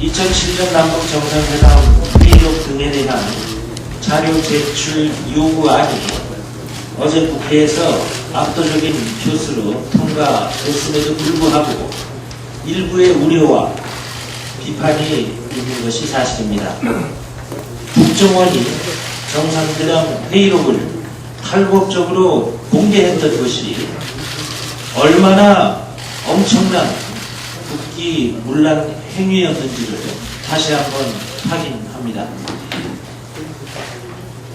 2007년 남북 정상회담 회의록 등에 대한 자료 제출 요구안이 어제 국회에서 압도적인 표수로 통과됐음에도 불구하고 일부의 우려와 비판이 있는 것이 사실입니다. 국정원이 정상회담 회의록을 탈법적으로 공개했던 것이 얼마나 엄청난 국기문란 행위였는지를 다시 한번 확인합니다.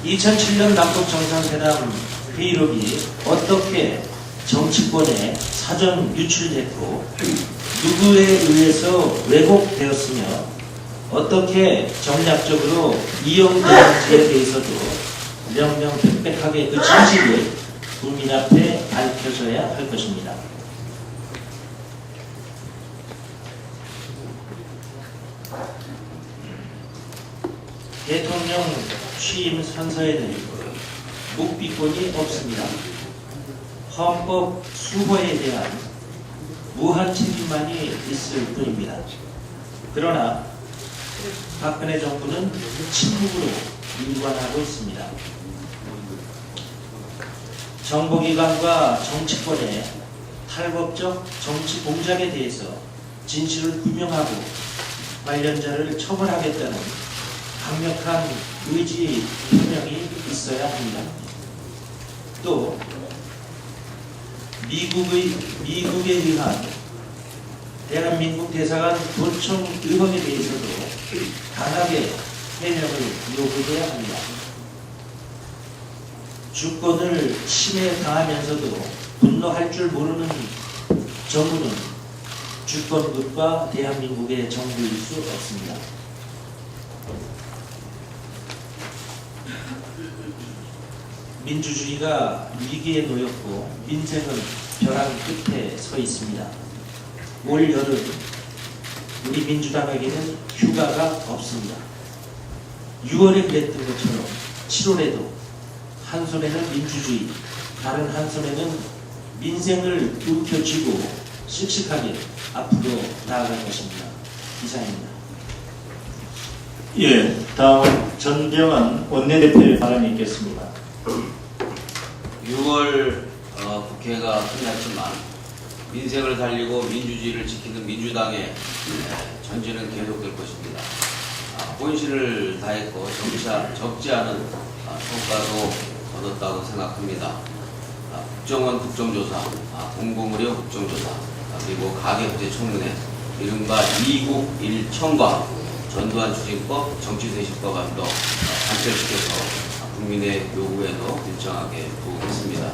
2007년 남북 정상회담 회의록이 어떻게 정치권에 사전 유출됐고 누구에 의해서 왜곡되었으며 어떻게 정략적으로 이용되었는지에 대해서도 명명백백하게 그 진실을 국민 앞에 밝혀져야 할 것입니다. 대통령 취임 선서에는 묵비권이 없습니다. 헌법 수호에 대한 무한 책임만이 있을 뿐입니다. 그러나 박근혜 정부는 침묵으로 일관하고 있습니다. 정보기관과 정치권의 탈법적 정치 공작에 대해서 진실을 규명하고 관련자를 처벌하겠다는 강력한 의지 표명이 있어야 합니다. 또 미국에 의한 대한민국 대사관 도청 의혹에 대해서도 강하게 해명을 요구해야 합니다. 주권을 침해당하면서도 분노할 줄 모르는 정부는 주권국가 대한민국의 정부일 수 없습니다. 민주주의가 위기에 놓였고 민생은 벼랑 끝에 서 있습니다. 올 여름 우리 민주당에게는 휴가가 없습니다. 6월에 그랬던 것처럼 7월에도 한 손에는 민주주의, 다른 한 손에는 민생을 움켜쥐고 씩씩하게 앞으로 나아갈 것입니다. 이상입니다. 예, 다음 전병환 원내대표의 발언이 있겠습니다. 6월 국회가 끝났지만 민생을 살리고 민주주의를 지키는 민주당의 전진은 계속될 것입니다. 본실을 다했고 적지 않은 성과도 얻었다고 생각합니다. 국정원 국정조사, 공공의료 국정조사, 그리고 가계부채 청문회, 이른바 2국 1청과 전두환 추징법, 정치쇄신법안도 관철시켜서 국민의 요구에도 일정하게 부응했습니다.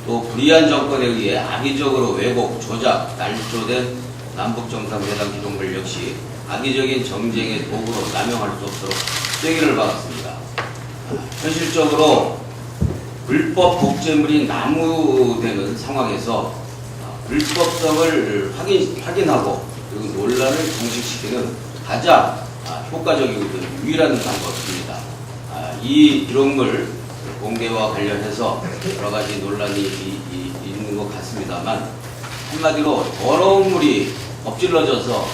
또 불의한 정권에 의해 악의적으로 왜곡, 조작, 날조된 남북정상회담 기록물 역시 악의적인 정쟁의 도구로 남용할 수 없도록 쐐기를 박았습니다. 현실적으로 불법 복제물이 나무되는 상황에서 불법성을 확인하고 그리고 논란을 종식시키는 가장 효과적이고 유일한 방법입니다. 이 기록물 공개와 관련해서 여러 가지 논란이 있는 것 같습니다만 한마디로 더러운 물이 엎질러져서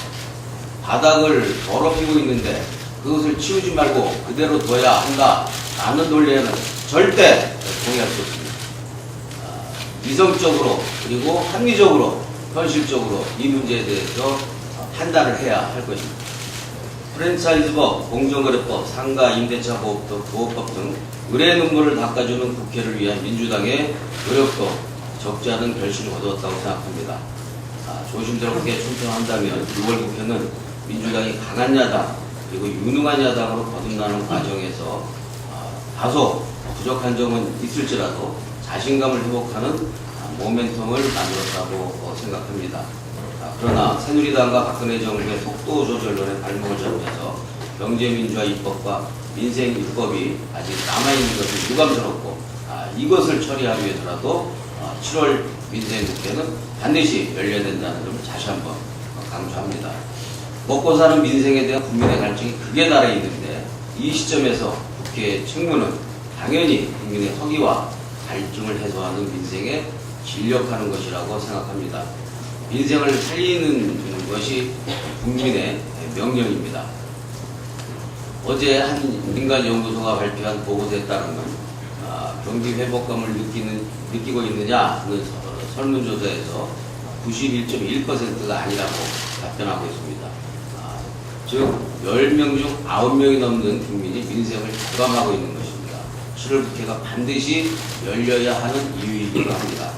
바닥을 더럽히고 있는데 그것을 치우지 말고 그대로 둬야 한다라는 논리에는 절대 동의할 수 없습니다. 이성적으로 그리고 합리적으로 현실적으로 이 문제에 대해서 판단을 해야 할 것입니다. 프랜차이즈법, 공정거래법, 상가 임대차 보호법 등 의뢰 눈물을 닦아주는 국회를 위한 민주당의 노력도 적지 않은 결실을 거두었다고 생각합니다. 조심스럽게 충성한다면 6월 국회는 민주당이 강한 야당 그리고 유능한 야당으로 거듭나는 과정에서 다소 부족한 점은 있을지라도 자신감을 회복하는 모멘텀을 만들었다고 생각합니다. 그러나 새누리당과 박근혜 정부의 속도 조절론에 발목을 잡으면서 경제민주화 입법과 민생 입법이 아직 남아있는 것은 유감스럽고 이것을 처리하기 위해서라도 7월 민생국회는 반드시 열려야 된다는 점을 다시 한번 강조합니다. 먹고 사는 민생에 대한 국민의 갈증이 극에 달해 있는데 이 시점에서 국회의 책무는 당연히 국민의 허기와 갈증을 해소하는 민생에 진력하는 것이라고 생각합니다. 민생을 살리는 것이 국민의 명령입니다. 어제 한 민간연구소가 발표한 보고서에 따르면 경기 회복감을 느끼고 있느냐 하는 설문조사에서 91.1%가 아니라고 답변하고 있습니다. 즉 10명 중 9명이 넘는 국민이 민생을 교감하고 있는 것입니다. 7월 국회가 반드시 열려야 하는 이유이기도 합니다.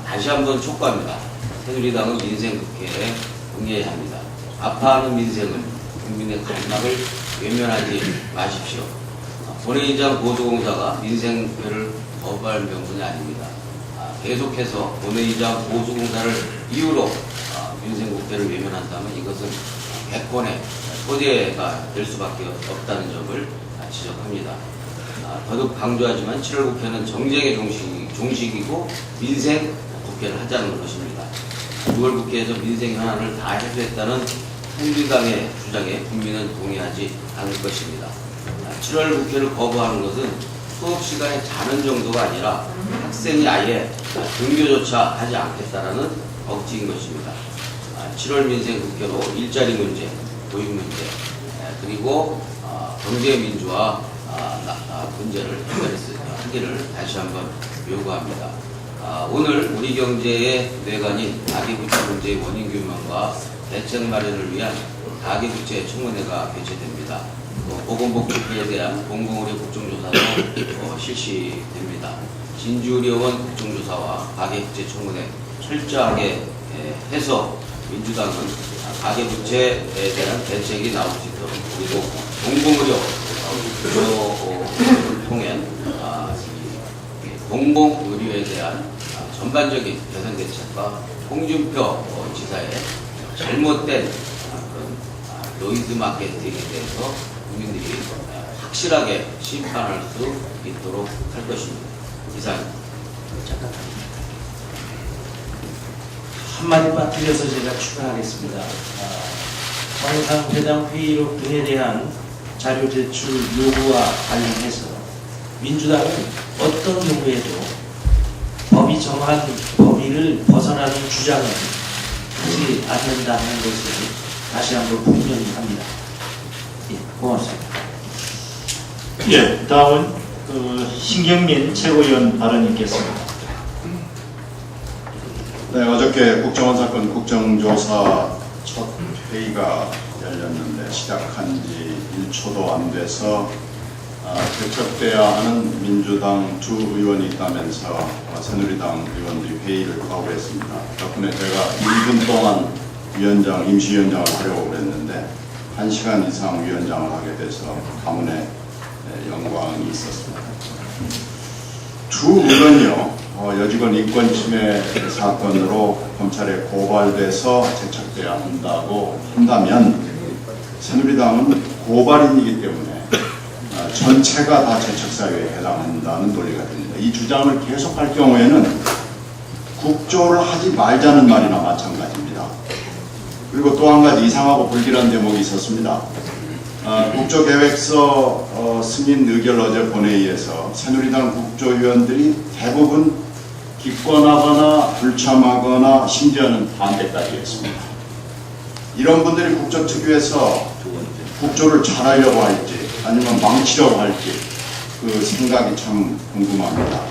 다시 한번 촉구합니다. 새누리당은 민생국회에 응해야 합니다. 아파하는 민생을, 국민의 갈망을 외면하지 마십시오. 본회의장 보수공사가 민생국회를 거부할 명분이 아닙니다. 계속해서 본회의장 보수공사를 이유로 민생국회를 외면한다면 이것은 개권의 소재가 될 수밖에 없다는 점을 지적합니다. 더욱 강조하지만 7월 국회는 정쟁의 종식이고 민생 국회를 하자는 것입니다. 6월 국회에서 민생 현안을 다 해소했다는 새누리당의 주장에 국민은 동의하지 않을 것입니다. 7월 국회를 거부하는 것은 수업 시간에 자는 정도가 아니라 학생이 아예 등교조차 하지 않겠다라는 억지인 것입니다. 7월 민생 국회로 일자리 문제, 교육 문제, 그리고 경제 민주화 문제를 해결하기를 다시 한번 요구합니다. 오늘 우리 경제의 뇌관인 가계부채 문제의 원인 규명과 대책 마련을 위한 가계부채 청문회가 개최됩니다. 보건복지부에 대한 공공의료 국정조사도 실시됩니다. 진주의료원 국정조사와 가계부채 청문회 철저하게 해서 민주당은 가계부채에 대한 대책이 나올 수 있도록, 그리고 공공의료를 통해 공공의료에 대한 전반적인 개선 대책과 홍준표 지사의 잘못된 그런 노이즈 마케팅에 대해서 국민들이 확실하게 심판할 수 있도록 할 것입니다. 이상입니다. 잠깐 한마디만 들려서 제가 추가하겠습니다. 정상회담 회의록 등에 대한 자료 제출 요구와 관련해서 민주당은 어떤 경우에도 법이 정한 범위를 벗어나는 주장은 하지 않는다 하는 것을 다시 한번 분명히 합니다. 예, 고맙습니다. 예, 다음은 신경민 최고위원 발언이 있겠습니다. 네, 어저께 국정원 사건 국정조사 첫 회의가 열렸는데 시작한 지 1초도 안 돼서 개척돼야 하는 민주당 주 의원이 있다면서 새누리당 의원들이 회의를 거부했습니다. 덕분에 제가 2분 동안 임시위원장을 하려고 그랬는데 1시간 이상 위원장을 하게 돼서 가문의 영광이 있었습니다. 주 의원이요. 여직원 인권침해 사건으로 검찰에 고발돼서 제척돼야 한다면 새누리당은 고발인이기 때문에 전체가 다 제척사유에 해당한다는 논리가 됩니다. 이 주장을 계속할 경우에는 국조를 하지 말자는 말이나 마찬가지입니다. 그리고 또 한 가지 이상하고 불길한 대목이 있었습니다. 국조계획서 승인 의결 어제 본회의에서 새누리당 국조위원들이 대부분 기권하거나 불참하거나 심지어는 반대까지 했습니다. 이런 분들이 국조특위에서 국조를 잘하려고 할지 아니면 망치려고 할지 그 생각이 참 궁금합니다.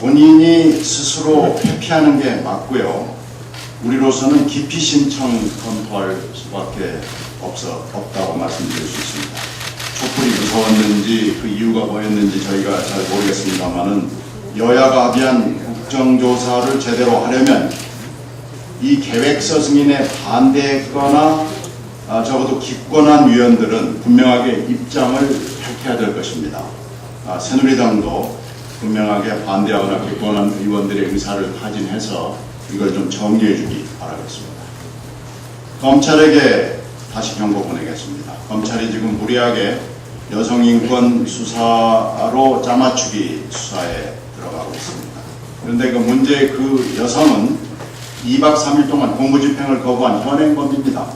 본인이 스스로 회피하는 게 맞고요. 우리로서는 깊이 신청 검토할 수밖에 없다고 말씀드릴 수 있습니다. 촛불이 무서웠는지 그 이유가 뭐였는지 저희가 잘 모르겠습니다만은 여야가 합의한 국정조사를 제대로 하려면 이 계획서 승인에 반대했거나 적어도 기권한 위원들은 분명하게 입장을 밝혀야 될 것입니다. 새누리당도 분명하게 반대하거나 기권한 의원들의 의사를 타진해서 이걸 좀 정리해 주기 바라겠습니다. 검찰에게 다시 경고 보내겠습니다. 검찰이 지금 무리하게 여성인권 수사로 짜맞추기 수사에 들어가고 있습니다. 그런데 그 문제의 그 여성은 2박 3일 동안 공무집행을 거부한 현행범입니다.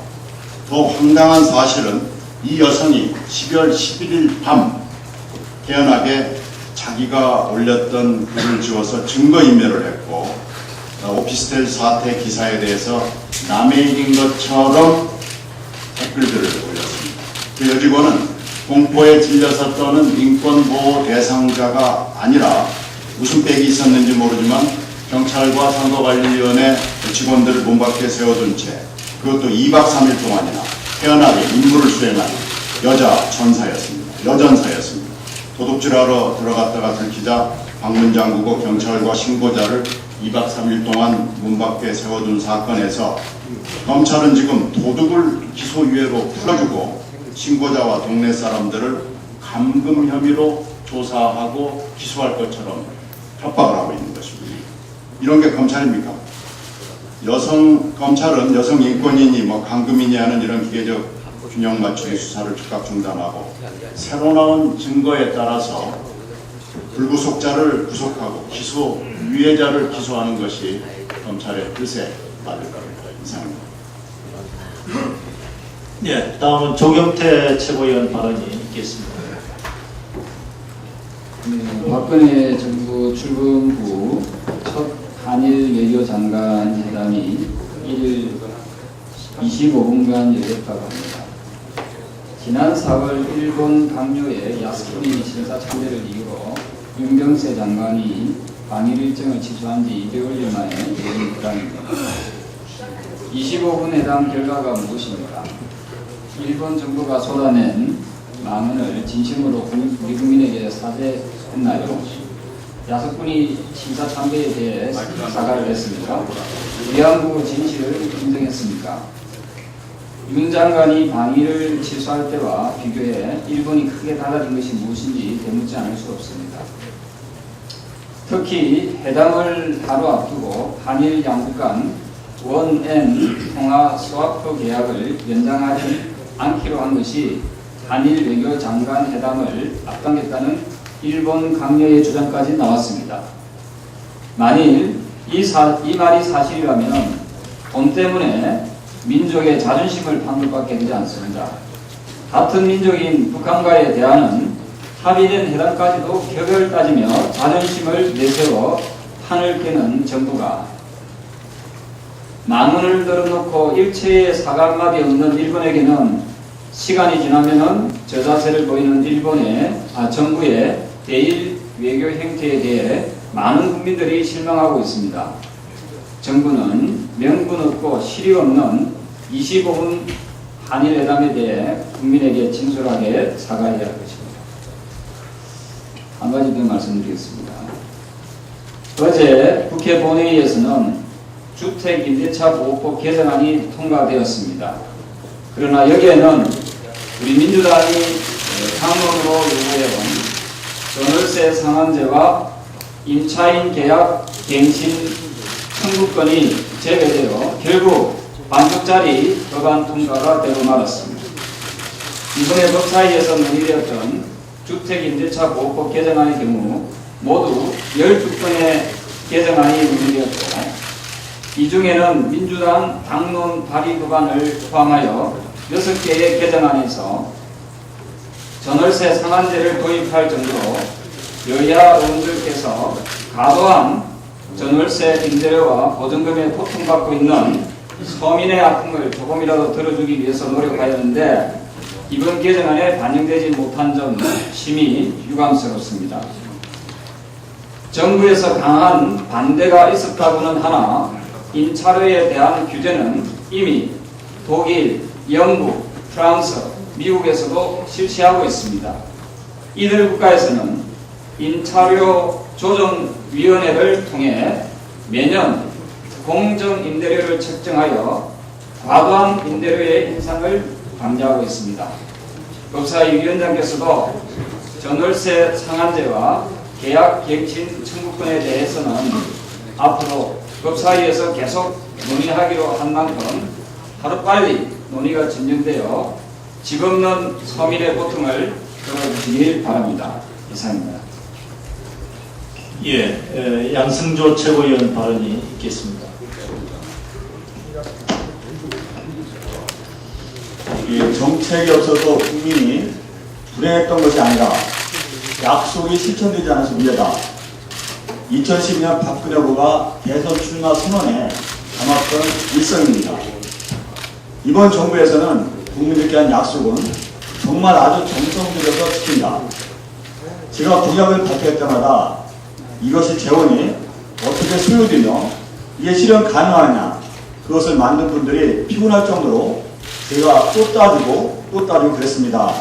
더 황당한 사실은 이 여성이 12월 11일 밤 태연하게 자기가 올렸던 글을 지워서 증거인멸을 했고 오피스텔 사태 기사에 대해서 남의 일인 것처럼 글들을 올렸습니다. 그 여직원은 공포에 질려서 떠는 인권보호 대상자가 아니라 무슨 빽이 있었는지 모르지만 경찰과 선거관리위원회 직원들을 문 밖에 세워둔 채 그것도 2박 3일 동안이나 태연하게 임무를 수행한 여전사였습니다. 도둑질하러 들어갔다가 들키자 방문 잠그고 경찰과 신고자를 2박 3일 동안 문 밖에 세워둔 사건에서 검찰은 지금 도둑을 기소유예로 풀어주고 신고자와 동네 사람들을 감금 혐의로 조사하고 기소할 것처럼 협박을 하고 있는 것입니다. 이런 게 검찰입니까? 검찰은 여성 인권이니 감금이니 하는 이런 기계적 균형 맞추기 수사를 즉각 중단하고 새로 나온 증거에 따라서 불구속자를 구속하고 유예자를 기소하는 것이 검찰의 뜻에 맞을 겁니다. 이상입니다. 예, 다음은 조경태 최고위원 발언이 있겠습니다. 네, 박근혜 정부 출범 후 첫 한일 외교장관 회담이 1일 25분간 열렸다고 합니다. 지난 4월 일본 강요의 야스쿠니 신사 참배를 이유로 윤병세 장관이 방일 일정을 취소한 지 2개월여 만에 열린 회담입니다. 25분 회담 결과가 무엇입니까? 일본 정부가 쏟아낸 망언을 진심으로 우리 국민에게 사죄했나요? 야스쿠니 신사 참배에 대해 사과를 했습니까? 위안부 진실을 인정했습니까? 윤 장관이 방위를 취소할 때와 비교해 일본이 크게 달라진 것이 무엇인지 되묻지 않을 수 없습니다. 특히 회담을 하루 앞두고 한일 양국 간 원앤 통화 스와프 계약을 연장하지 않기로 한 것이 한일 외교장관 회담을 앞당겼다는 일본 강요의 주장까지 나왔습니다. 만일 이 말이 사실이라면 돈 때문에 민족의 자존심을 판 것밖에 되지 않습니다. 같은 민족인 북한과의 대화는 합의된 회담까지도 격을 따지며 자존심을 내세워 판을 깨는 정부가 망언을 늘어놓고 일체의 사과 한마디 없는 일본에게는 시간이 지나면은 저자세를 보이는 정부의 대일 외교 행태에 대해 많은 국민들이 실망하고 있습니다. 정부는 명분 없고 실효 없는 25분 한일 회담에 대해 국민에게 진솔하게 사과해야 할 것입니다. 한 가지 더 말씀드리겠습니다. 어제 국회 본회의에서는 주택 임대차 보호법 개정안이 통과되었습니다. 그러나 여기에는 우리 민주당이 당론으로 요구해온 전월세 상한제와 임차인 계약 갱신 청구권이 제외되어 결국 반쪽짜리 법안 통과가 되고 말았습니다. 이번에 법사위에서 논의되었던 주택임대차 보호법 개정안의 경우 모두 12건의 개정안이 논의되었고 이 중에는 민주당 당론 발의 법안을 포함하여 6개의 개정안에서 전월세 상한제를 도입할 정도로 여야 의원들께서 과도한 전월세 임대료와 보증금에 고통받고 있는 서민의 아픔을 조금이라도 덜어주기 위해서 노력하였는데 이번 개정안에 반영되지 못한 점 심히 유감스럽습니다. 정부에서 강한 반대가 있었다고는 하나 임차료에 대한 규제는 이미 독일, 영국, 프랑스, 미국에서도 실시하고 있습니다. 이들 국가에서는 임차료 조정위원회를 통해 매년 공정 임대료를 책정하여 과도한 임대료의 인상을 방지하고 있습니다. 법사위 위원장께서도 전월세 상한제와 계약 갱신 청구권에 대해서는 앞으로 법사위에서 계속 논의하기로 한 만큼 하루빨리 논의가 진전되어 집 없는 서민의 고통을 들어주시길 바랍니다. 이상입니다. 예, 양승조 최고위원 발언이 있겠습니다. 정책이 없어서 국민이 불행했던 것이 아니라 약속이 실천되지 않아서 문제다. 2012년 박근혜 후보가 대선 출마 선언에 담았던 일성입니다. 이번 정부에서는 국민들께 한 약속은 정말 아주 정성 들여서 지킨다. 제가 공약을 발표할 때마다 이것이 재원이 어떻게 소요되며 이게 실현 가능하냐, 그것을 만든 분들이 피곤할 정도로 제가 또 따지고 그랬습니다.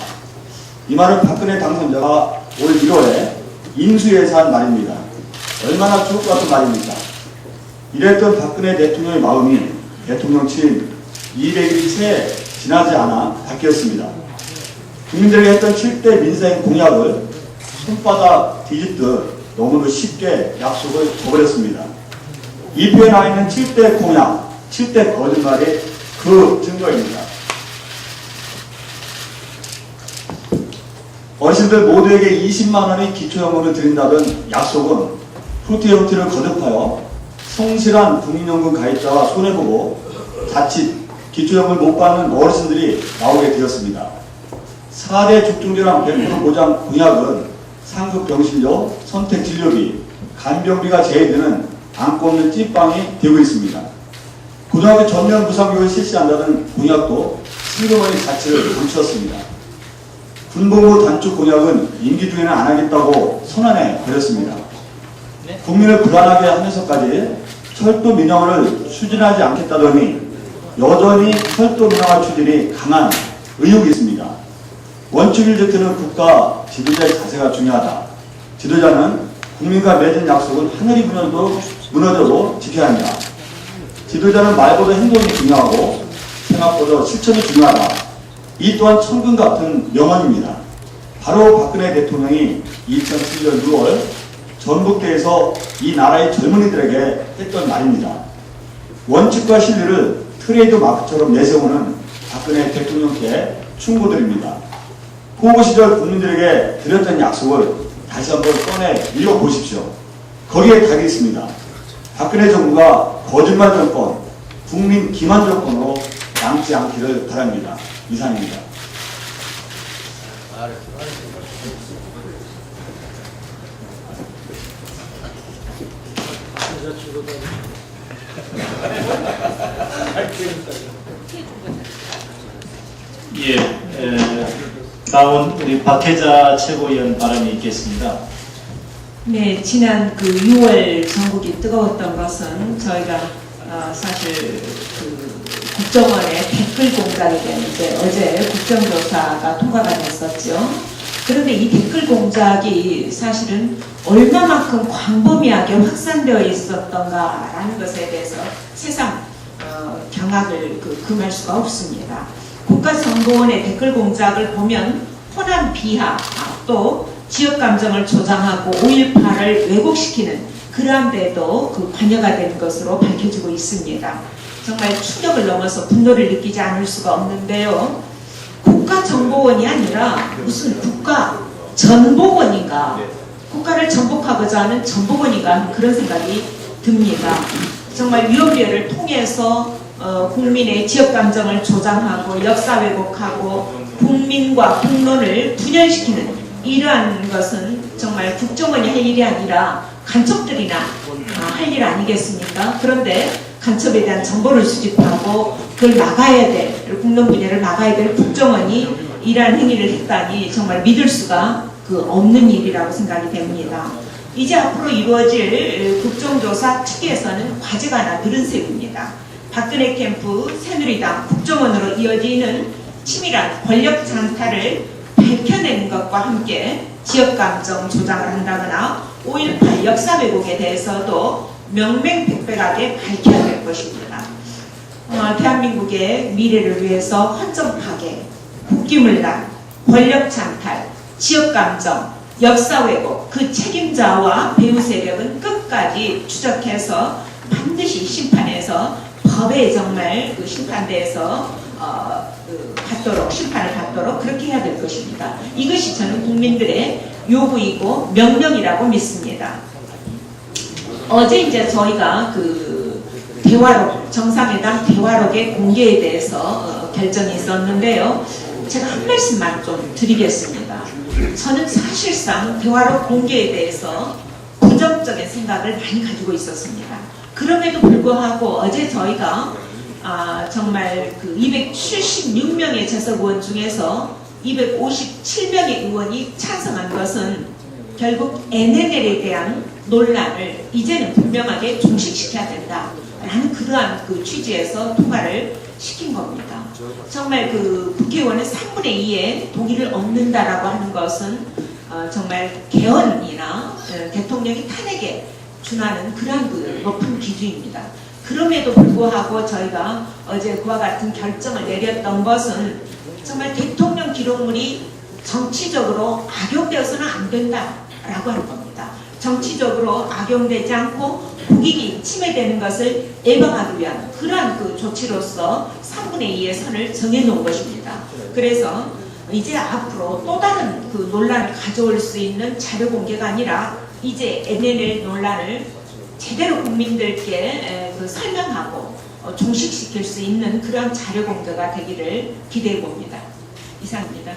이 말은 박근혜 당선자가 올 1월에 인수위에서 한 말입니다. 얼마나 좋을 것 같은 말입니까? 이랬던 박근혜 대통령의 마음이 대통령 취임 200일이 채 지나지 않아 바뀌었습니다. 국민들에게 했던 7대 민생 공약을 손바닥 뒤집듯 너무도 쉽게 약속을 저버렸습니다. 이 표에 나와 있는 7대 공약, 7대 거짓말이 그 증거입니다. 어르신들 모두에게 20만 원의 기초연금을 드린다던 약속은 후퇴를 거듭하여 성실한 국민연금 가입자와 손해보고 자칫 기초연금을 못 받는 어르신들이 나오게 되었습니다. 4대 죽중절암 100% 보장 공약은 상급 병실료, 선택 진료비, 간병비가 제외되는 안고 없는 찐빵이 되고 있습니다. 고등학교 전면 무상교육을 실시한다는 공약도 슬그머니 자체를 감추었습니다. 군복무 단축 공약은 임기 중에는 안 하겠다고 선언해 버렸습니다. 국민을 불안하게 하면서까지 철도 민영화를 추진하지 않겠다더니 여전히 철도 민영화 추진이 강한 의혹이 있습니다. 원칙 1제트는 국가 지도자의 자세가 중요하다. 지도자는 국민과 맺은 약속은 하늘이 무너져도 지켜야 한다. 지도자는 말보다 행동이 중요하고 생각보다 실천이 중요하다. 이 또한 천금 같은 명언입니다. 바로 박근혜 대통령이 2007년 6월 전북대에서 이 나라의 젊은이들에게 했던 말입니다. 원칙과 실리를 트레이드 마크처럼 내세우는 박근혜 대통령께 충고드립니다. 후보 시절 국민들에게 드렸던 약속을 다시 한번 꺼내 읽어보십시오. 거기에 답이 있습니다. 박근혜 정부가 거짓말 정권, 국민 기만 정권으로 남지 않기를 바랍니다. 이상입니다. 다음 우리 박혜자 최고위원 발언이 있겠습니다. 네, 지난 그 6월 전국이 뜨거웠던 것은 저희가 사실 그 국정원의 댓글 공작이 되는데 어제 국정조사가 통과가 됐었죠. 그런데 이 댓글 공작이 사실은 얼마만큼 광범위하게 확산되어 있었던가라는 것에 대해서 세상 경악을 금할 수가 없습니다. 국가정보원의 댓글 공작을 보면 호남 비하 또 지역 감정을 조장하고 5.18을 왜곡시키는 그러한 데도 관여가 된 것으로 밝혀지고 있습니다. 정말 충격을 넘어서 분노를 느끼지 않을 수가 없는데요. 국가정보원이 아니라 무슨 국가전복원인가, 국가를 전복하고자 하는 전복원인가 그런 생각이 듭니다. 정말 위원회를 통해서 국민의 지역 감정을 조장하고 역사 왜곡하고 국민과 국론을 분열시키는 이러한 것은 정말 국정원이 할 일이 아니라 간첩들이나 할 일 아니겠습니까? 그런데 간첩에 대한 정보를 수집하고 그걸 막아야 될, 국론 분열을 막아야 될 국정원이 이러한 행위를 했다니 정말 믿을 수가 없는 일이라고 생각이 됩니다. 이제 앞으로 이루어질 국정조사 특위에서는 과제가 하나 늘은 셈입니다. 박근혜 캠프 새누리당 국정원으로 이어지는 치밀한 권력 장탈을 밝혀내는 것과 함께 지역감정 조장을 한다거나 5.18 역사 왜곡에 대해서도 명명백백하게 밝혀야 될 것입니다. 대한민국의 미래를 위해서 헌정 파괴, 국기문란, 권력 장탈, 지역감정, 역사 왜곡 그 책임자와 배후 세력은 끝까지 추적해서 반드시 심판해서 법에 정말 심판대에서 심판을 받도록 그렇게 해야 될 것입니다. 이것이 저는 국민들의 요구이고 명령이라고 믿습니다. 어제 이제 저희가 대화록, 정상회담 대화록의 공개에 대해서 결정이 있었는데요. 제가 한 말씀만 좀 드리겠습니다. 저는 사실상 대화록 공개에 대해서 부정적인 생각을 많이 가지고 있었습니다. 그럼에도 불구하고 어제 저희가 정말 그 276명의 재석 의원 중에서 257명의 의원이 찬성한 것은 결국 NNL에 대한 논란을 이제는 분명하게 종식시켜야 된다라는 그러한 그 취지에서 통과를 시킨 겁니다. 정말 그 국회의원의 3분의 2의 동의를 얻는다라고 하는 것은 정말 개헌이나 대통령이 탄핵에 준하는 그러한 그 높은 기준입니다. 그럼에도 불구하고 저희가 어제 그와 같은 결정을 내렸던 것은 정말 대통령 기록물이 정치적으로 악용되어서는 안 된다라고 하는 겁니다. 정치적으로 악용되지 않고 국익이 침해되는 것을 예방하기 위한 그러한 그 조치로서 3분의 2의 선을 정해놓은 것입니다. 그래서 이제 앞으로 또 다른 그 논란을 가져올 수 있는 자료 공개가 아니라 이제 NNL 논란을 제대로 국민들께 설명하고 종식시킬 수 있는 그런 자료 공개가 되기를 기대해 봅니다. 이상입니다.